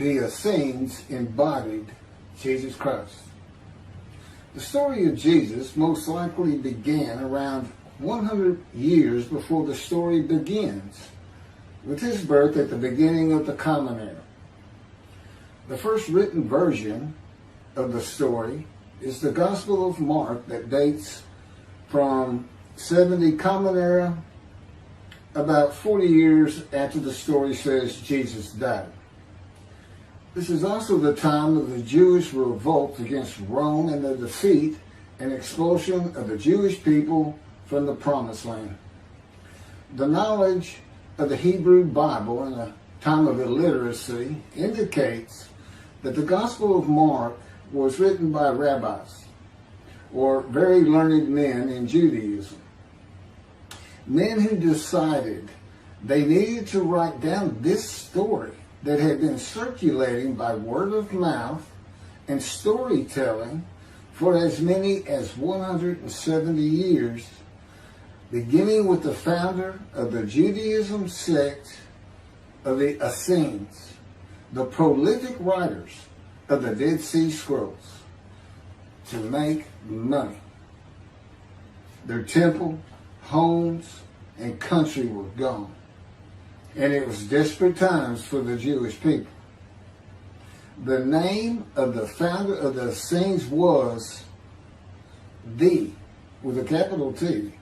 the Essenes embodied Jesus Christ. The story of Jesus most likely began around 100 years before the story begins, with his birth at the beginning of the Common Era. The first written version of the story is the Gospel of Mark that dates from 70 Common Era, about 40 years after the story says Jesus died. This is also the time of the Jewish revolt against Rome and the defeat and expulsion of the Jewish people from the Promised Land. The knowledge of the Hebrew Bible in a time of illiteracy indicates that the Gospel of Mark was written by Rabbis, or very learned men in Judaism. Men who decided they needed to write down this story that had been circulating by word of mouth and storytelling for as many as 170 years, beginning with the founder of the Judaism sect of the Essenes, the prolific writers of the Dead Sea Scrolls, to make money. Their temple, homes, and country were gone. And it was desperate times for the Jewish people. The name of the founder of the Essenes was with a capital T,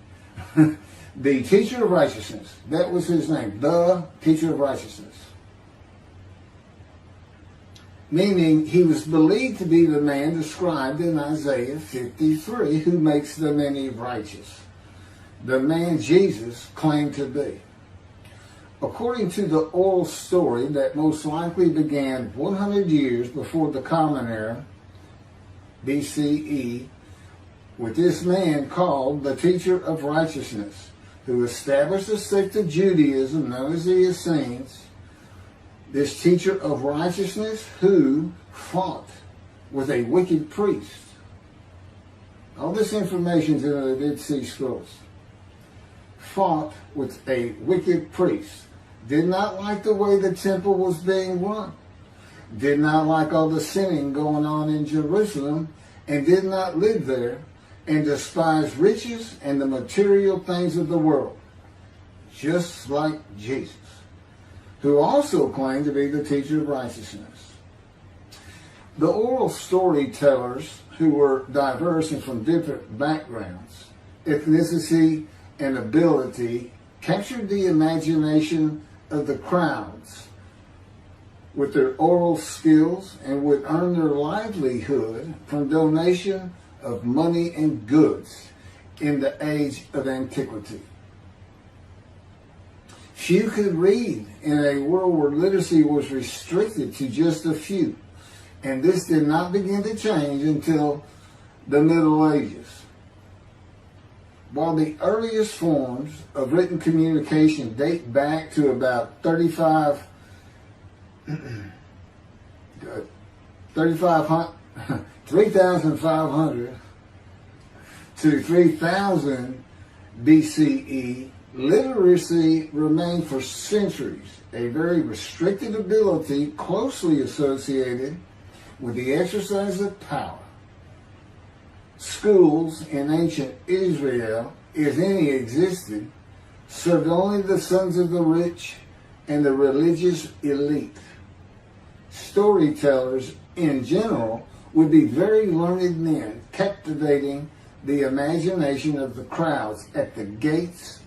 the teacher of righteousness. That was his name, the teacher of righteousness. Meaning he was believed to be the man described in Isaiah 53 who makes the many righteous. The man Jesus claimed to be. According to the oral story that most likely began 100 years before the Common Era, BCE, with this man called the teacher of righteousness, who established a sect of Judaism known as the Essenes, this teacher of righteousness who fought with a wicked priest. All this information is in the Dead Sea Scrolls. Fought with a wicked priest. Did not like the way the temple was being run. Did not like all the sinning going on in Jerusalem, and did not live there, and despised riches and the material things of the world, just like Jesus, who also claimed to be the teacher of righteousness. The oral storytellers, who were diverse and from different backgrounds, ethnicity, and ability, captured the imagination of the crowds with their oral skills and would earn their livelihood from donation of money and goods in the age of antiquity. Few could read in a world where literacy was restricted to just a few, and this did not begin to change until the Middle Ages. While the earliest forms of written communication date back to about 3,500 to 3000 BCE, literacy remained for centuries a very restricted ability closely associated with the exercise of power. Schools in ancient Israel, if any existed, served only the sons of the rich and the religious elite. Storytellers in general would be very learned men, captivating the imagination of the crowds at the gates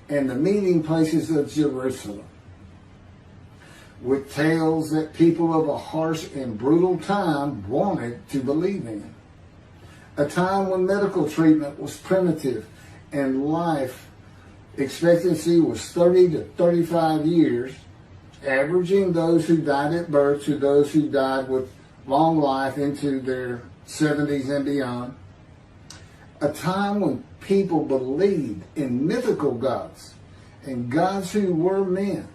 and the meeting places of Jerusalem, with tales that people of a harsh and brutal time wanted to believe in. A time when medical treatment was primitive and life expectancy was 30 to 35 years, averaging those who died at birth to those who died with long life into their 70s and beyond. A time when people believed in mythical gods and gods who were men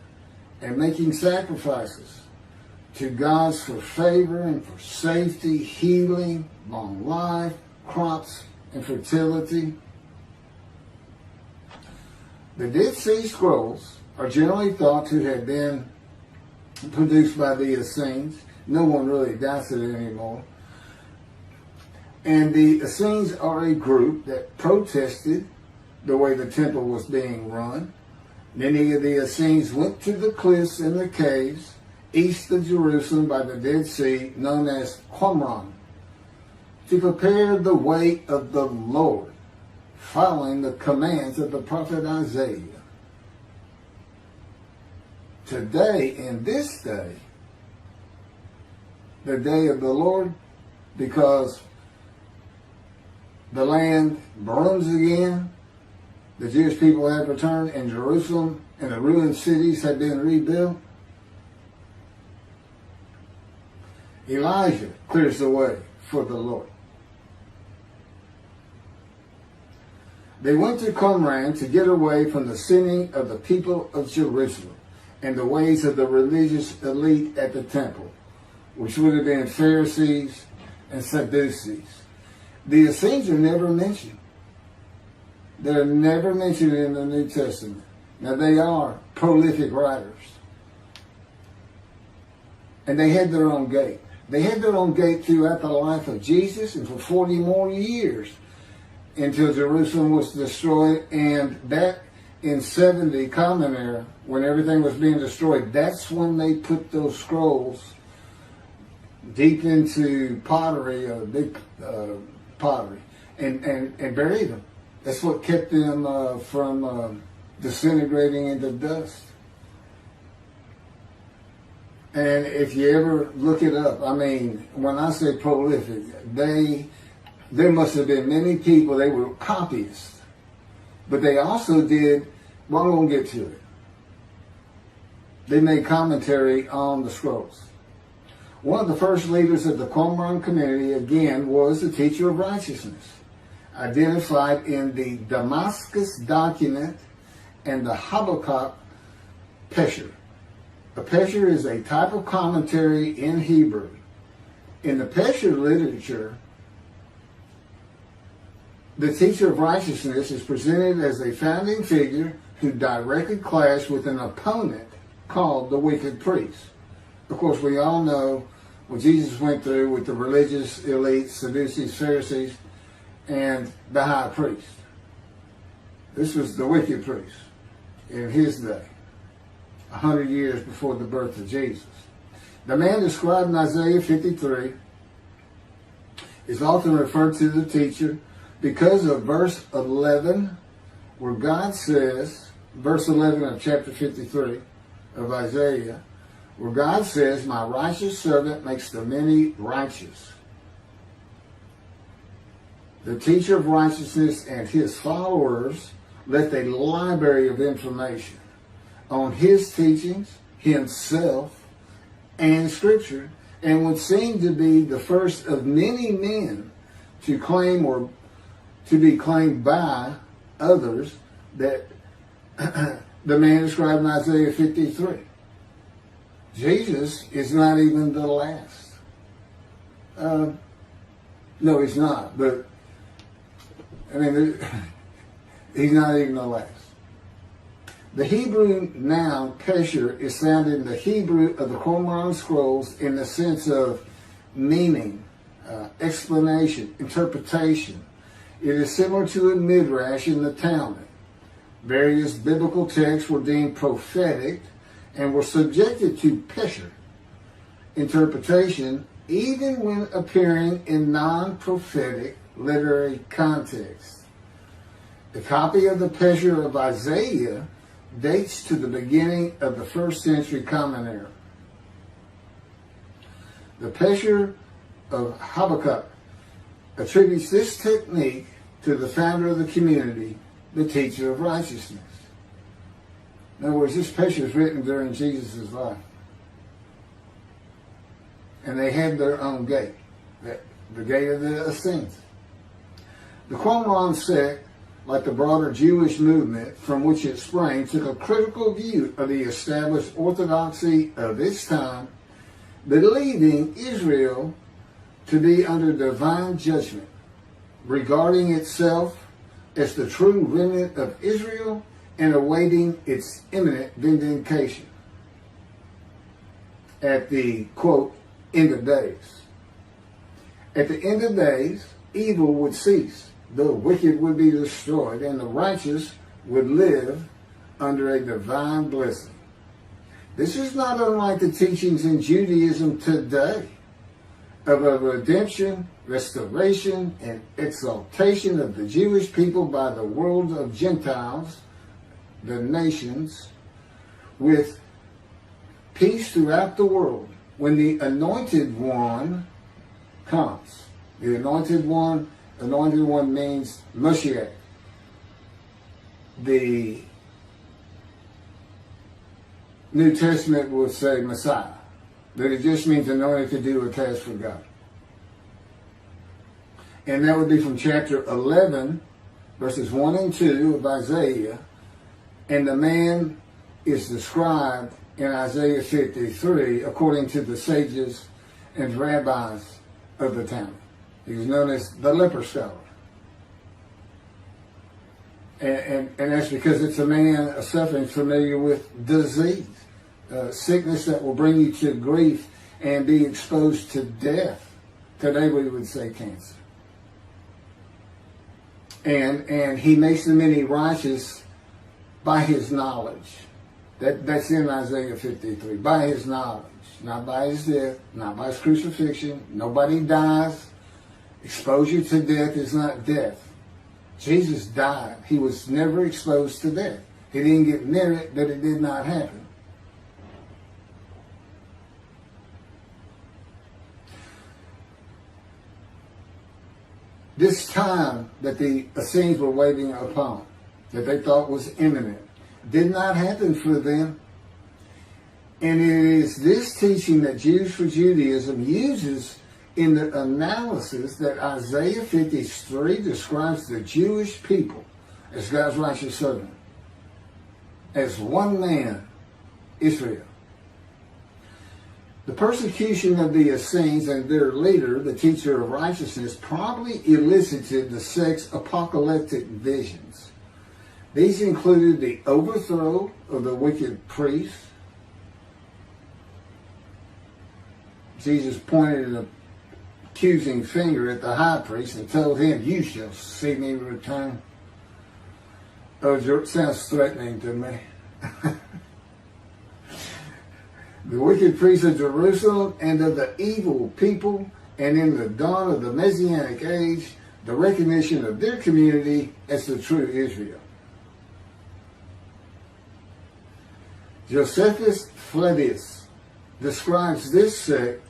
and making sacrifices to gods for favor and for safety, healing, long life, crops, and fertility. The Dead Sea Scrolls are generally thought to have been produced by the Essenes No one really doubts it anymore. And the Essenes are a group that protested the way the temple was being run. Many of the Essenes went to the cliffs and the caves east of Jerusalem by the Dead Sea, known as Qumran, to prepare the way of the Lord, following the commands of the prophet Isaiah. Today, in this day, the day of the Lord, because the land burns again, the Jewish people have returned, and Jerusalem and the ruined cities have been rebuilt, Elijah clears the way for the Lord. They went to Qumran to get away from the sinning of the people of Jerusalem and the ways of the religious elite at the temple, which would have been Pharisees and Sadducees. The Essenes are never mentioned. They're never mentioned in the New Testament. Now, they are prolific writers. And they had their own gate. They had their own gate throughout the life of Jesus and for 40 more years until Jerusalem was destroyed. And back in 70 Common Era, when everything was being destroyed, that's when they put those scrolls deep into pottery, big pottery, and buried them. That's what kept them from disintegrating into dust. And if you ever look it up, I mean, when I say prolific, there must have been many people, they were copyists. But they also did, well, I'm going to get to it. They made commentary on the scrolls. One of the first leaders of the Qumran community, again, was the teacher of righteousness, identified in the Damascus document and the Habakkuk Pesher. A Pesher is a type of commentary in Hebrew. In the Pesher literature, the teacher of righteousness is presented as a founding figure who directly clashed with an opponent called the wicked priest. Of course, we all know what Jesus went through with the religious elite, Sadducees, Pharisees, and the high priest. This was the wicked priest in his day, 100 years before the birth of Jesus. The man described in Isaiah 53 is often referred to the teacher because of verse 11, where God says, verse 11 of chapter 53 of Isaiah, where God says, "My righteous servant makes the many righteous." The teacher of righteousness and his followers left a library of information on his teachings, himself, and Scripture, and would seem to be the first of many men to claim or to be claimed by others that the man described in Isaiah 53. Jesus is not even the last. No, he's not. But, I mean, he's not even the last. The Hebrew noun pesher is found in the Hebrew of the Qumran scrolls in the sense of meaning, explanation, interpretation. It is similar to a midrash in the Talmud. Various biblical texts were deemed prophetic and were subjected to pesher interpretation even when appearing in non-prophetic literary context. The copy of the pesher of Isaiah dates to the beginning of the 1st century Common Era. The pesher of Habakkuk attributes this technique to the founder of the community, the teacher of righteousness. In other words, this pesher is written during Jesus' life. And they had their own gate, the gate of the Essenes. The Qumran sect, like the broader Jewish movement from which it sprang, took a critical view of the established orthodoxy of its time, believing Israel to be under divine judgment, regarding itself as the true remnant of Israel and awaiting its imminent vindication. At the, quote, end of days. At the end of days, evil would cease, the wicked would be destroyed, and the righteous would live under a divine blessing. This is not unlike the teachings in Judaism today of a redemption, restoration, and exaltation of the Jewish people by the world of Gentiles, the nations, with peace throughout the world when the Anointed One comes. The Anointed One means Mashiach. The New Testament will say Messiah, but it just means anointed to do a task for God. And that would be from chapter 11, verses 1 and 2 of Isaiah. And the man is described in Isaiah 53 according to the sages and rabbis of the time. He was known as the leper scholar. And that's because it's a man suffering familiar with disease, sickness that will bring you to grief and be exposed to death. Today we would say cancer. And he makes the many righteous by his knowledge. That's in Isaiah 53. By his knowledge. Not by his death, not by his crucifixion. Nobody dies. Exposure to death is not death. Jesus died. He was never exposed to death. He didn't get near it, but it did not happen. This time that the Essenes were waiting upon, that they thought was imminent, did not happen for them. And it is this teaching that Jews for Judaism uses in the analysis that Isaiah 53 describes the Jewish people as God's righteous servant, as one man, Israel. The persecution of the Essenes and their leader, the teacher of righteousness, probably elicited the sect's apocalyptic visions. These included the overthrow of the wicked priests. Jesus pointed an accusing finger at the high priest and told him, "You shall see me return." Oh, it sounds threatening to me. The wicked priests of Jerusalem and of the evil people, and in the dawn of the Messianic age, the recognition of their community as the true Israel. Josephus Flavius describes this sect,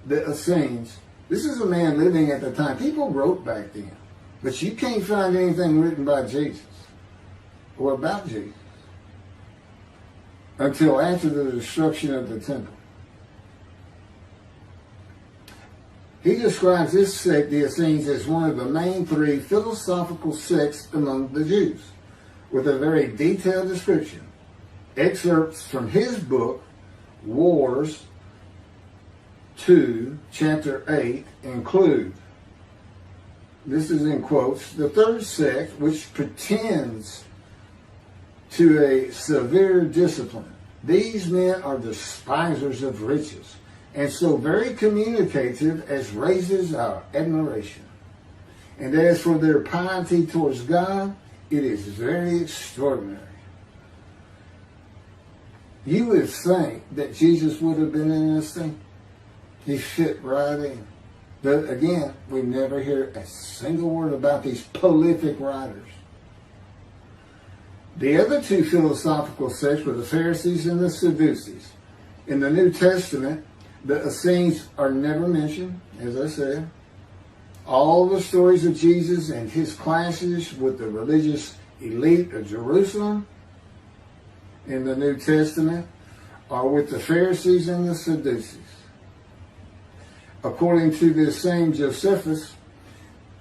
the Essenes. This is a man living at the time. People wrote back then, but you can't find anything written by Jesus or about Jesus until after the destruction of the temple. He describes this sect, the Essenes, as one of the main three philosophical sects among the Jews, with a very detailed description. Excerpts from his book, Wars 2, chapter 8, include, this is in quotes, the third sect, which pretends to a severe discipline. These men are despisers of riches, and so very communicative as raises our admiration. And as for their piety towards God, it is very extraordinary. You would think that Jesus would have been in this thing. He fit right in. But again, we never hear a single word about these prolific writers. The other two philosophical sects were the Pharisees and the Sadducees. In the New Testament, the Essenes are never mentioned, as I said. All the stories of Jesus and his clashes with the religious elite of Jerusalem in the New Testament are with the Pharisees and the Sadducees. According to this same Josephus,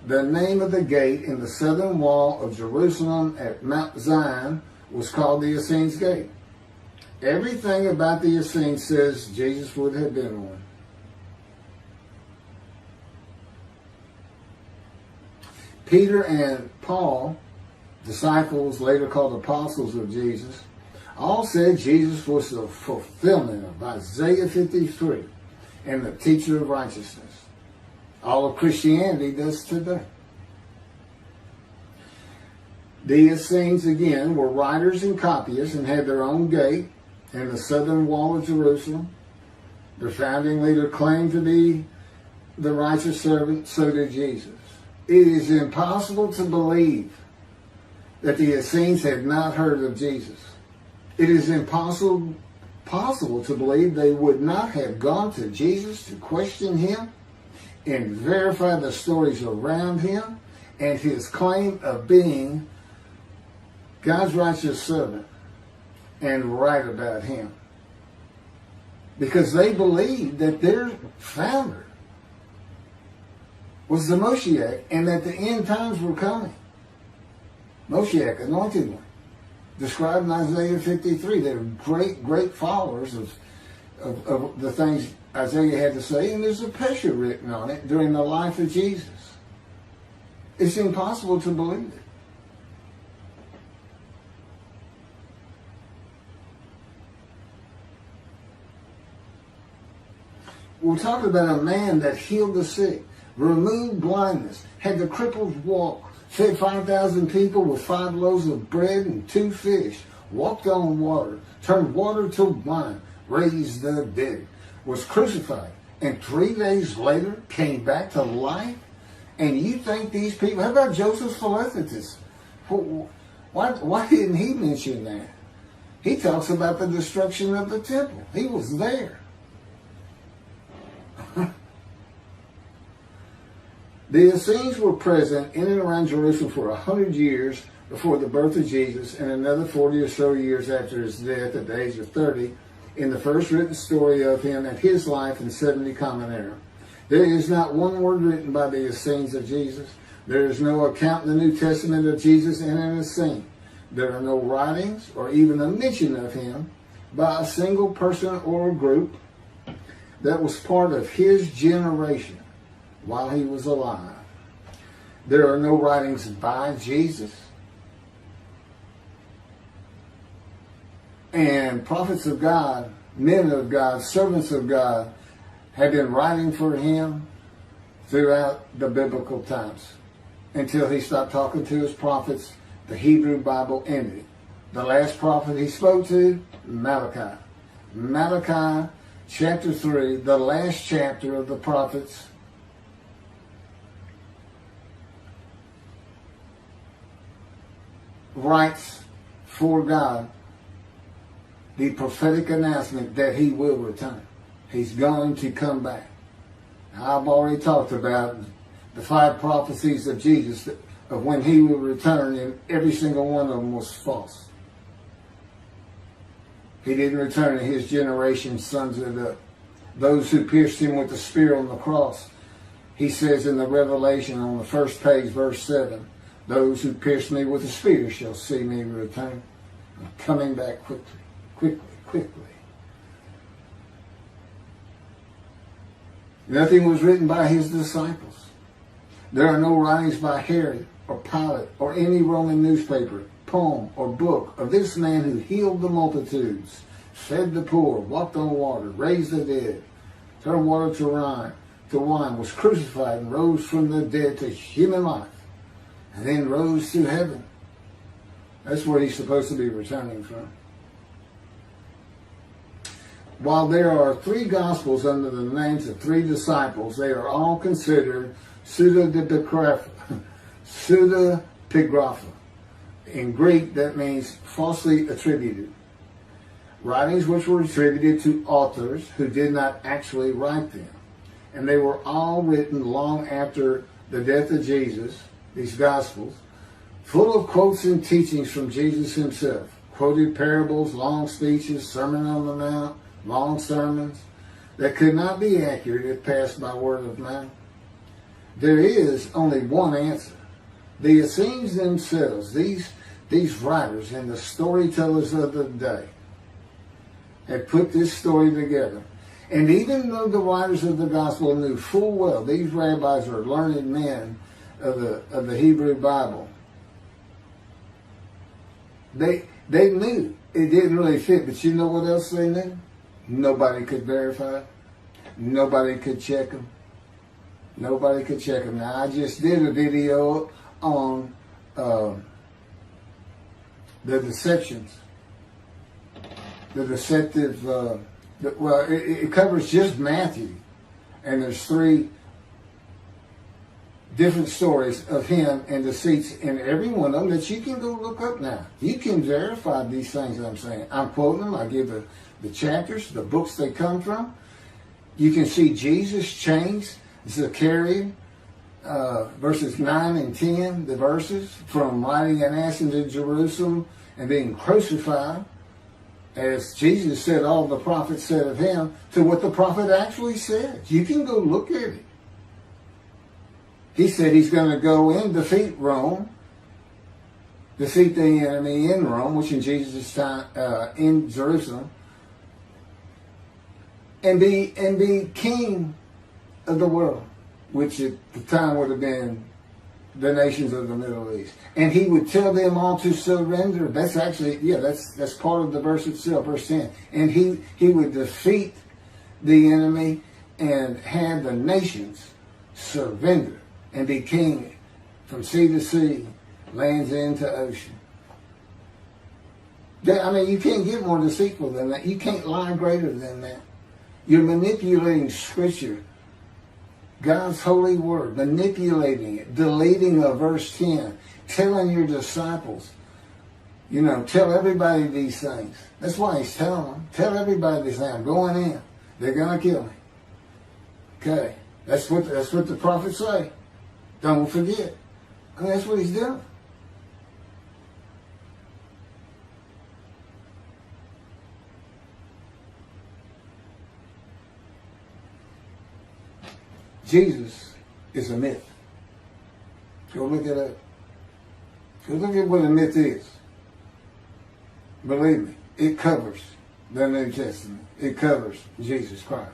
the name of the gate in the southern wall of Jerusalem at Mount Zion was called the Essenes Gate. Everything about the Essenes says Jesus would have been one. Peter and Paul, disciples later called apostles of Jesus, all said Jesus was the fulfillment of Isaiah 53. and the teacher of righteousness. All of Christianity does today. The Essenes, again, were writers and copyists and had their own gate in the southern wall of Jerusalem. Their founding leader claimed to be the righteous servant, so did Jesus. It is impossible to believe that the Essenes had not heard of Jesus. It is impossible to believe they would not have gone to Jesus to question him and verify the stories around him and his claim of being God's righteous servant and right about him. Because they believed that their founder was the Moshiach and that the end times were coming. Moshiach, anointed one, described in Isaiah 53. They're great followers of the things Isaiah had to say, and there's a picture written on it during the life of Jesus. It's impossible to believe it. We're talking about a man that healed the sick, removed blindness, had the cripples walk, fed 5,000 people with 5 loaves of bread and 2 fish, walked on water, turned water to wine, raised the dead, was crucified, and 3 days later came back to life? And you think these people, how about Joseph Philadelphus? Why didn't he mention that? He talks about the destruction of the temple. He was there. The Essenes were present in and around Jerusalem for 100 years before the birth of Jesus and another 40 or so years after his death at the age of 30 in the first written story of him and his life in 70 Common Era. There is not one word written by the Essenes of Jesus. There is no account in the New Testament of Jesus and an Essene. There are no writings or even a mention of him by a single person or a group that was part of his generation while he was alive. There are no writings by Jesus. And prophets of God, men of God, servants of God have been writing for him throughout the biblical times until he stopped talking to his prophets. The Hebrew Bible ended. The last prophet he spoke to, Malachi. Malachi chapter 3, the last chapter of the prophets, writes for God the prophetic announcement that he will return. He's going to come back. Now, I've already talked about the 5 prophecies of Jesus of when he will return, and every single one of them was false. He didn't return, and his generation sons it up. Those who pierced him with the spear on the cross, he says in the Revelation on the first page, verse 7, those who pierced me with a spear shall see me return. I'm coming back quickly. Nothing was written by his disciples. There are no writings by Herod or Pilate or any Roman newspaper, poem, or book of this man who healed the multitudes, fed the poor, walked on water, raised the dead, turned water to wine, was crucified and rose from the dead to human life, and then rose to heaven. That's where he's supposed to be returning from. While there are 3 Gospels under the names of 3 disciples, they are all considered pseudepigrapha. In Greek, that means falsely attributed. Writings which were attributed to authors who did not actually write them. And they were all written long after the death of Jesus, these Gospels, full of quotes and teachings from Jesus himself. Quoted parables, long speeches, Sermon on the Mount, long sermons that could not be accurate if passed by word of mouth. There is only one answer. The Essenes themselves, these writers and the storytellers of the day, had put this story together. And even though the writers of the gospel knew full well these rabbis are learned men of the Hebrew Bible, they knew it didn't really fit. But you know what else they knew? Nobody could verify it. Nobody could check them. Nobody could check them. Now, I just did a video on the deceptions. The deceptive, it covers just Matthew. And there's 3 different stories of him and deceits in every one of them that you can go look up now. You can verify these things that I'm saying. I'm quoting them. I give the chapters, the books they come from. You can see Jesus changed Zechariah, verses 9 and 10, the verses, from riding an ass into Jerusalem and being crucified, as Jesus said all the prophets said of him, to what the prophet actually said. You can go look at it. He said he's going to go and defeat Rome, defeat the enemy in Rome, which in Jesus' time, in Jerusalem, and be king of the world, which at the time would have been the nations of the Middle East. And he would tell them all to surrender. That's actually, that's part of the verse itself, verse 10. And he would defeat the enemy and have the nations surrender and be king from sea to sea, lands into ocean. I mean, you can't get more deceitful than that. You can't lie greater than that. You're manipulating Scripture, God's holy word, manipulating it, deleting a verse 10, telling your disciples, tell everybody these things. That's why he's telling them. Tell everybody these things. I'm going in. They're going to kill me. Okay. That's what the prophets say. Don't forget. And that's what he's doing. Jesus is a myth. Go look it up. Go look at what a myth is. Believe me, it covers the New Testament. It covers Jesus Christ.